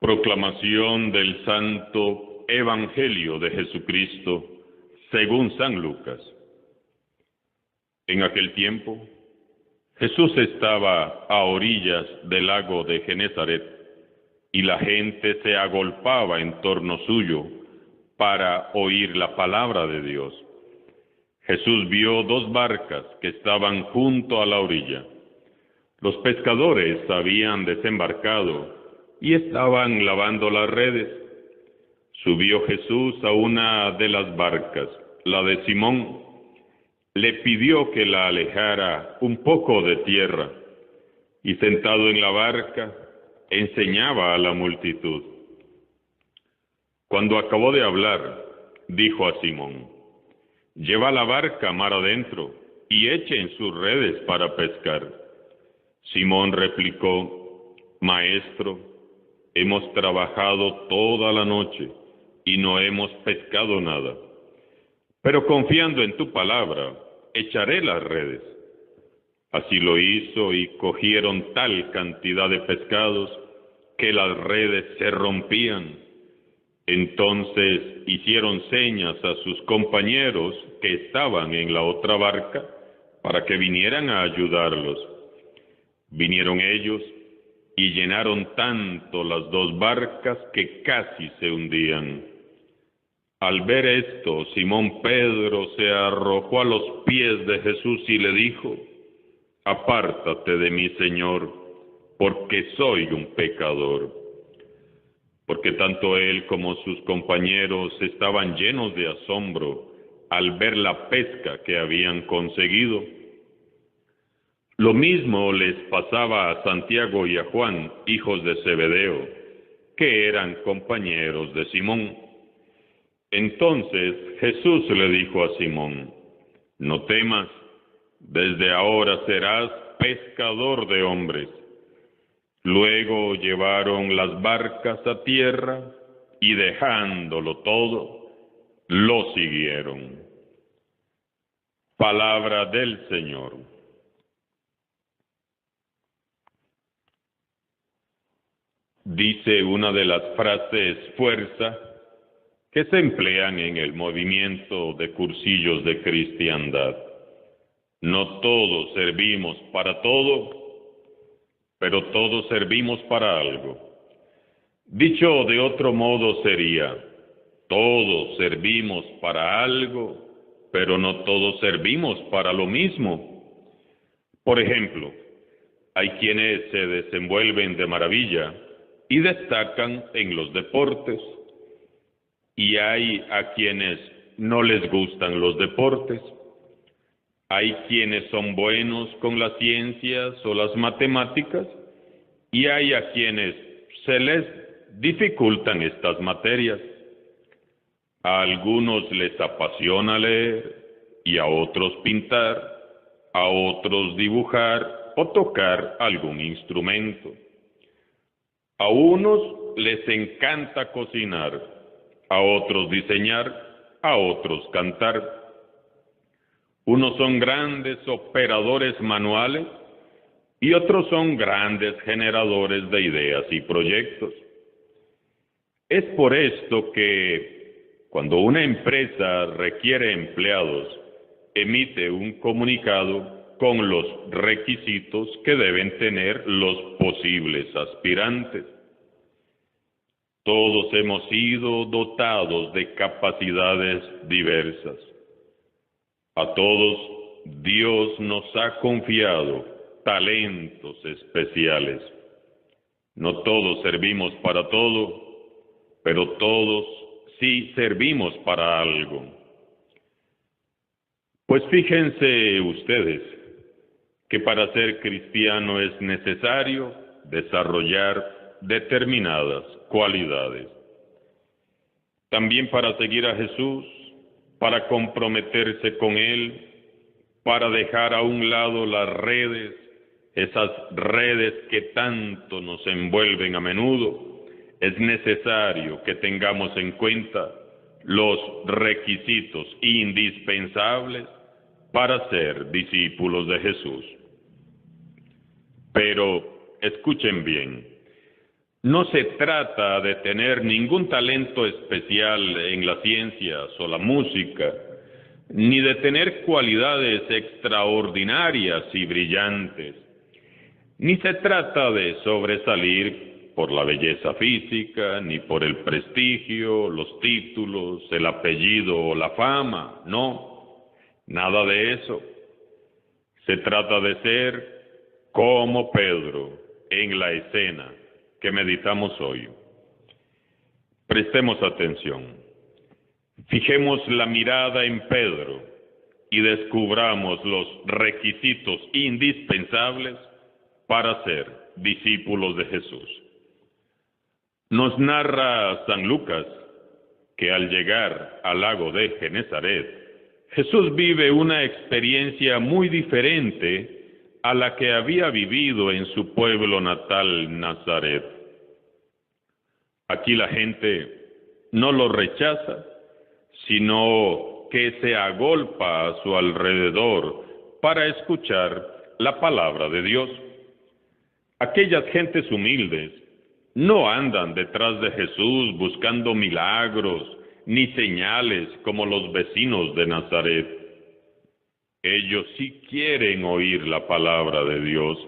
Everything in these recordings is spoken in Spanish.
Proclamación del Santo Evangelio de Jesucristo según San Lucas. En aquel tiempo, Jesús estaba a orillas del lago de Genezaret, y la gente se agolpaba en torno suyo para oír la palabra de Dios. Jesús vio dos barcas que estaban junto a la orilla. Los pescadores habían desembarcado y estaban lavando las redes. Subió Jesús a una de las barcas, la de Simón. Le pidió que la alejara un poco de tierra, y sentado en la barca, enseñaba a la multitud. Cuando acabó de hablar, dijo a Simón: «Lleva la barca mar adentro y echen sus redes para pescar». Simón replicó: «Maestro, hemos trabajado toda la noche y no hemos pescado nada. Pero confiando en tu palabra, echaré las redes». Así lo hizo, y cogieron tal cantidad de pescados que las redes se rompían. Entonces hicieron señas a sus compañeros que estaban en la otra barca para que vinieran a ayudarlos. Vinieron ellos y llenaron tanto las dos barcas que casi se hundían. Al ver esto, Simón Pedro se arrojó a los pies de Jesús y le dijo: «Apártate de mí, Señor, porque soy un pecador». Porque tanto él como sus compañeros estaban llenos de asombro al ver la pesca que habían conseguido. Lo mismo les pasaba a Santiago y a Juan, hijos de Zebedeo, que eran compañeros de Simón. Entonces Jesús le dijo a Simón: «No temas, desde ahora serás pescador de hombres». Luego llevaron las barcas a tierra y, dejándolo todo, lo siguieron. Palabra del Señor. Dice una de las frases fuerza que se emplean en el movimiento de cursillos de cristiandad: no todos servimos para todo, pero todos servimos para algo. Dicho de otro modo sería: todos servimos para algo, pero no todos servimos para lo mismo. Por ejemplo, hay quienes se desenvuelven de maravilla y destacan en los deportes, y hay a quienes no les gustan los deportes. Hay quienes son buenos con las ciencias o las matemáticas, y hay a quienes se les dificultan estas materias. A algunos les apasiona leer, y a otros pintar, a otros dibujar o tocar algún instrumento. A unos les encanta cocinar, a otros diseñar, a otros cantar. Unos son grandes operadores manuales y otros son grandes generadores de ideas y proyectos. Es por esto que cuando una empresa requiere empleados, emite un comunicado con los requisitos que deben tener los posibles aspirantes. Todos hemos sido dotados de capacidades diversas. A todos Dios nos ha confiado talentos especiales. No todos servimos para todo, pero todos sí servimos para algo. Pues fíjense ustedes que para ser cristiano es necesario desarrollar determinadas cualidades. También para seguir a Jesús, para comprometerse con Él, para dejar a un lado las redes, esas redes que tanto nos envuelven a menudo, es necesario que tengamos en cuenta los requisitos indispensables para ser discípulos de Jesús. Pero escuchen bien, No se trata de tener ningún talento especial en las ciencias o la música, ni de tener cualidades extraordinarias y brillantes, ni se trata de sobresalir por la belleza física, ni por el prestigio, los títulos, el apellido o la fama, no, nada de eso. Se trata de ser como Pedro en la escena que meditamos hoy. Prestemos atención. Fijemos la mirada en Pedro y descubramos los requisitos indispensables para ser discípulos de Jesús. Nos narra San Lucas que al llegar al lago de Genezaret, Jesús vive una experiencia muy diferente a la que había vivido en su pueblo natal, Nazaret. Aquí la gente no lo rechaza, sino que se agolpa a su alrededor para escuchar la palabra de Dios. Aquellas gentes humildes no andan detrás de Jesús buscando milagros ni señales como los vecinos de Nazaret. Ellos sí quieren oír la palabra de Dios.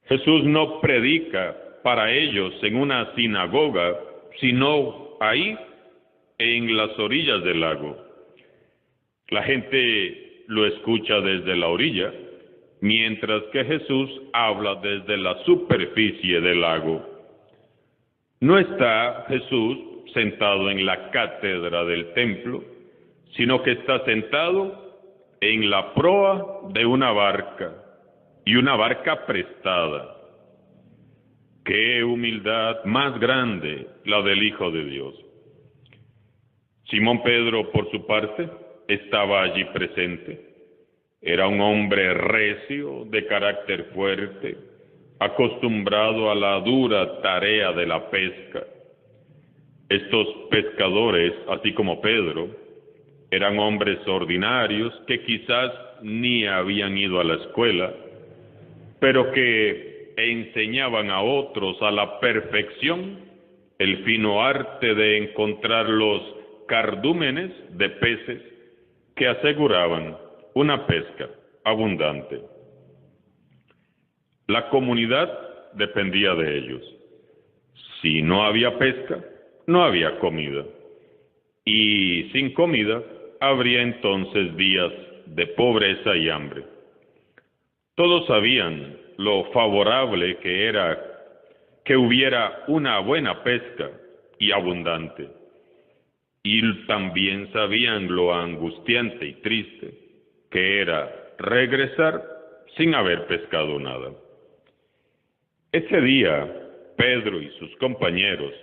Jesús no predica para ellos en una sinagoga, sino ahí, en las orillas del lago. La gente lo escucha desde la orilla, mientras que Jesús habla desde la superficie del lago. No está Jesús sentado en la cátedra del templo, sino que está sentado en la proa de una barca, y una barca prestada. ¡Qué humildad más grande la del Hijo de Dios! Simón Pedro, por su parte, estaba allí presente. Era un hombre recio, de carácter fuerte, acostumbrado a la dura tarea de la pesca. Estos pescadores, así como Pedro, eran hombres ordinarios que quizás ni habían ido a la escuela, pero que enseñaban a otros a la perfección el fino arte de encontrar los cardúmenes de peces que aseguraban una pesca abundante. La comunidad dependía de ellos. Si no había pesca, no había comida. Y sin comida, habría entonces días de pobreza y hambre. Todos sabían lo favorable que era que hubiera una buena pesca y abundante. Y también sabían lo angustiante y triste que era regresar sin haber pescado nada. Ese día, Pedro y sus compañeros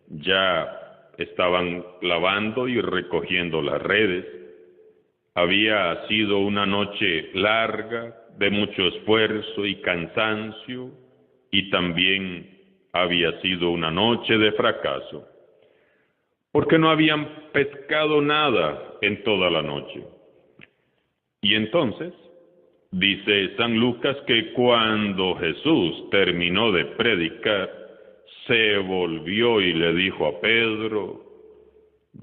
ya estaban lavando y recogiendo las redes. Había sido una noche larga, de mucho esfuerzo y cansancio, y también había sido una noche de fracaso, porque no habían pescado nada en toda la noche. Y entonces, dice San Lucas que cuando Jesús terminó de predicar, se volvió y le dijo a Pedro: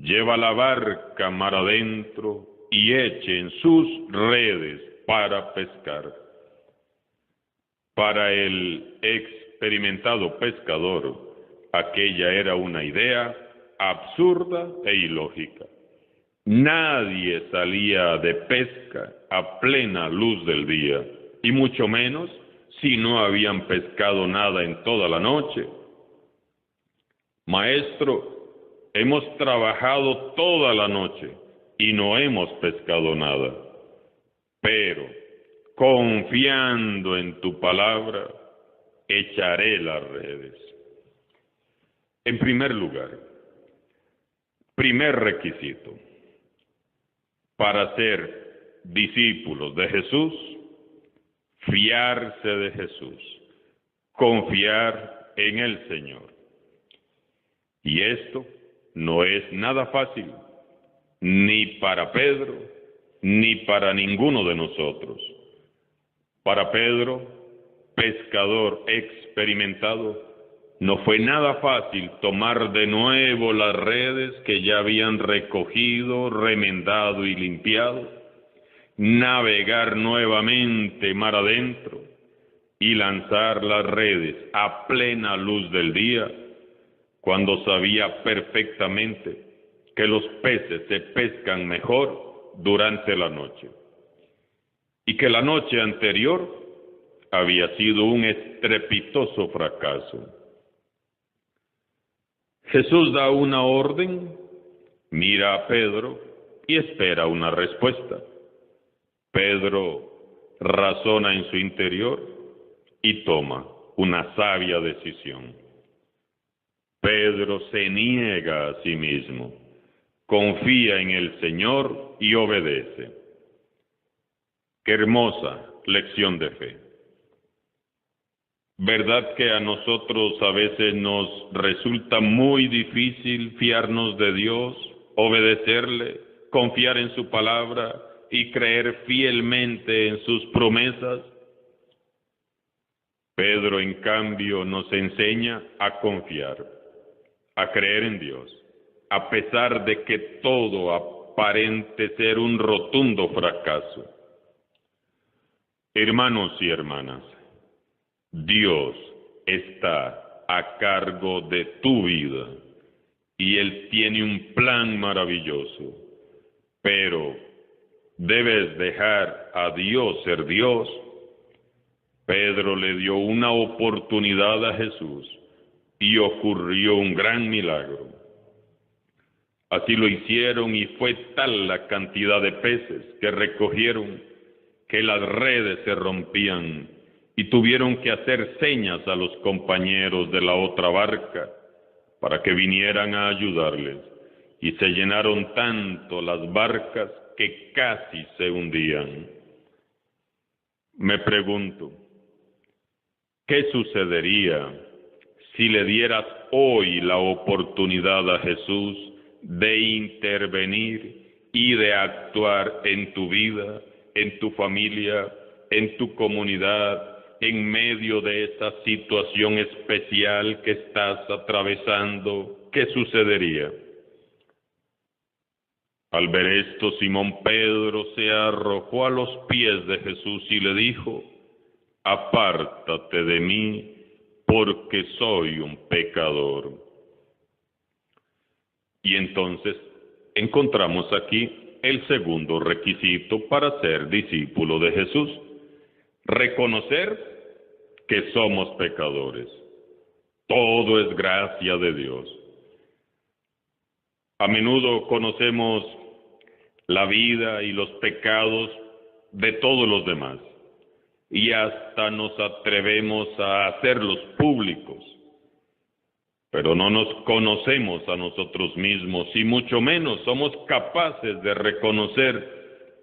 lleva la barca mar adentro y echen sus redes para pescar. Para el experimentado pescador, aquella era una idea absurda e ilógica. Nadie salía de pesca a plena luz del día, y mucho menos si no habían pescado nada en toda la noche. Maestro, hemos trabajado toda la noche y no hemos pescado nada, pero confiando en tu palabra, echaré las redes. En primer lugar, primer requisito para ser discípulos de Jesús: fiarse de Jesús, confiar en el Señor. Y esto no es nada fácil, ni para Pedro, ni para ninguno de nosotros. Para Pedro, pescador experimentado, No fue nada fácil tomar de nuevo las redes que ya habían recogido, remendado y limpiado, navegar nuevamente mar adentro y lanzar las redes a plena luz del día, cuando sabía perfectamente que los peces se pescan mejor durante la noche, y que la noche anterior había sido un estrepitoso fracaso. Jesús da una orden, mira a Pedro y espera una respuesta. Pedro razona en su interior y toma una sabia decisión. Pedro se niega a sí mismo, confía en el Señor y obedece. Qué hermosa lección de fe. ¿Verdad que a nosotros a veces nos resulta muy difícil fiarnos de Dios, obedecerle, confiar en su palabra y creer fielmente en sus promesas? Pedro, en cambio, nos enseña a confiar, a creer en Dios, a pesar de que todo aparente ser un rotundo fracaso. Hermanos y hermanas, Dios está a cargo de tu vida y Él tiene un plan maravilloso, pero debes dejar a Dios ser Dios. Pedro le dio una oportunidad a Jesús y ocurrió un gran milagro. Así lo hicieron y fue tal la cantidad de peces que recogieron que las redes se rompían y tuvieron que hacer señas a los compañeros de la otra barca para que vinieran a ayudarles, y se llenaron tanto las barcas que casi se hundían. Me pregunto, ¿qué sucedería si le dieras hoy la oportunidad a Jesús de intervenir y de actuar en tu vida, en tu familia, en tu comunidad, en medio de esa situación especial que estás atravesando? ¿Qué sucedería? Al ver esto, Simón Pedro se arrojó a los pies de Jesús y le dijo: apártate de mí, porque soy un pecador. Y entonces encontramos aquí el segundo requisito para ser discípulo de Jesús: reconocer que somos pecadores. Todo es gracia de Dios. A menudo conocemos la vida y los pecados de todos los demás, y hasta nos atrevemos a hacerlos públicos, pero no nos conocemos a nosotros mismos y mucho menos somos capaces de reconocer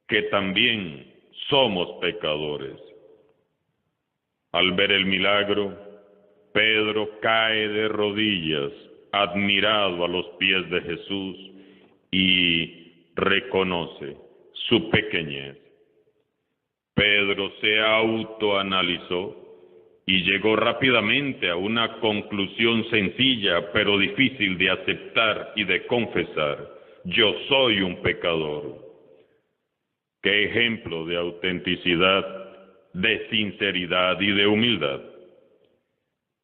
que también somos pecadores. Al ver el milagro, Pedro cae de rodillas, admirado a los pies de Jesús, y reconoce su pequeñez. Pedro se autoanalizó y llegó rápidamente a una conclusión sencilla pero difícil de aceptar y de confesar: yo soy un pecador. Qué ejemplo de autenticidad, de sinceridad y de humildad.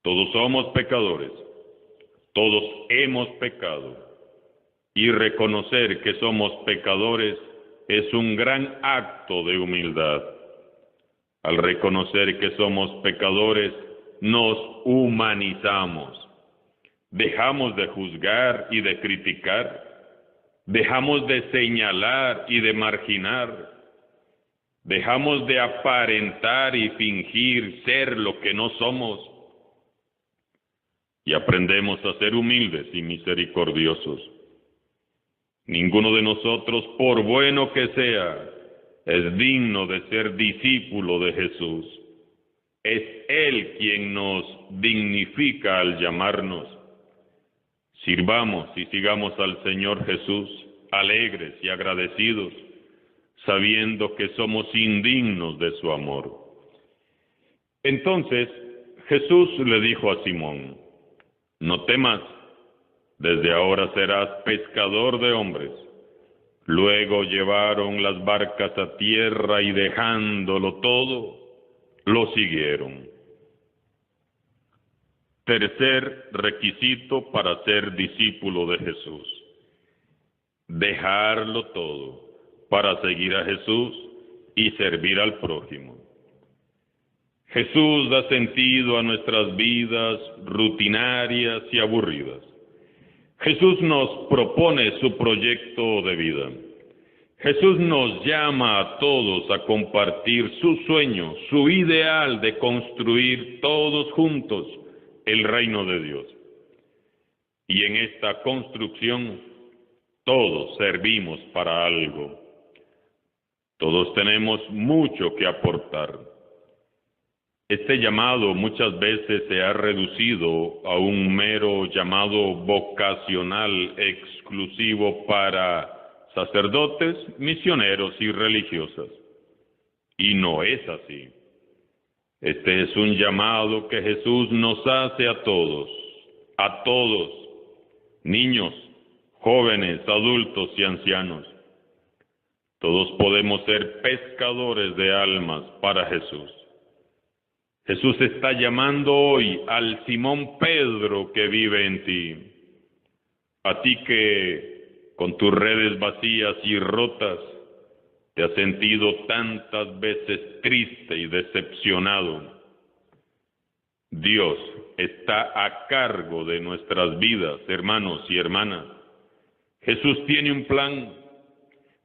Todos somos pecadores, todos hemos pecado, y reconocer que somos pecadores es un gran acto de humildad. Al reconocer que somos pecadores, nos humanizamos, dejamos de juzgar y de criticar, dejamos de señalar y de marginar, dejamos de aparentar y fingir ser lo que no somos, y aprendemos a ser humildes y misericordiosos. Ninguno de nosotros, por bueno que sea, es digno de ser discípulo de Jesús. Es Él quien nos dignifica al llamarnos. Sirvamos y sigamos al Señor Jesús, alegres y agradecidos, sabiendo que somos indignos de su amor. Entonces, Jesús le dijo a Simón: no temas, desde ahora serás pescador de hombres. Luego llevaron las barcas a tierra y dejándolo todo, lo siguieron. Tercer requisito para ser discípulo de Jesús: dejarlo todo para seguir a Jesús y servir al prójimo. Jesús da sentido a nuestras vidas rutinarias y aburridas. Jesús nos propone su proyecto de vida. Jesús nos llama a todos a compartir su sueño, su ideal de construir todos juntos el reino de Dios. Y en esta construcción todos servimos para algo. Todos tenemos mucho que aportar. Este llamado muchas veces se ha reducido a un mero llamado vocacional exclusivo para sacerdotes, misioneros y religiosas. Y no es así. Este es un llamado que Jesús nos hace a todos, niños, jóvenes, adultos y ancianos. Todos podemos ser pescadores de almas para Jesús. Jesús está llamando hoy al Simón Pedro que vive en ti, a ti que con tus redes vacías y rotas te has sentido tantas veces triste y decepcionado. Dios está a cargo de nuestras vidas, hermanos y hermanas. Jesús tiene un plan.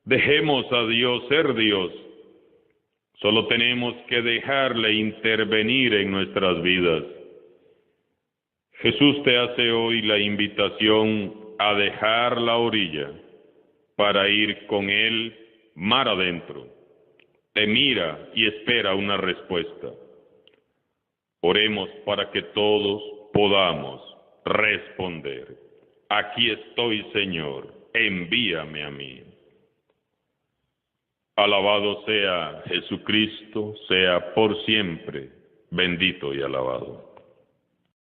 Dejemos a Dios ser Dios. Solo tenemos que dejarle intervenir en nuestras vidas. Jesús te hace hoy la invitación a dejar la orilla para ir con Él mar adentro. Te mira y espera una respuesta. Oremos para que todos podamos responder: aquí estoy, Señor, envíame a mí. Alabado sea Jesucristo, sea por siempre bendito y alabado.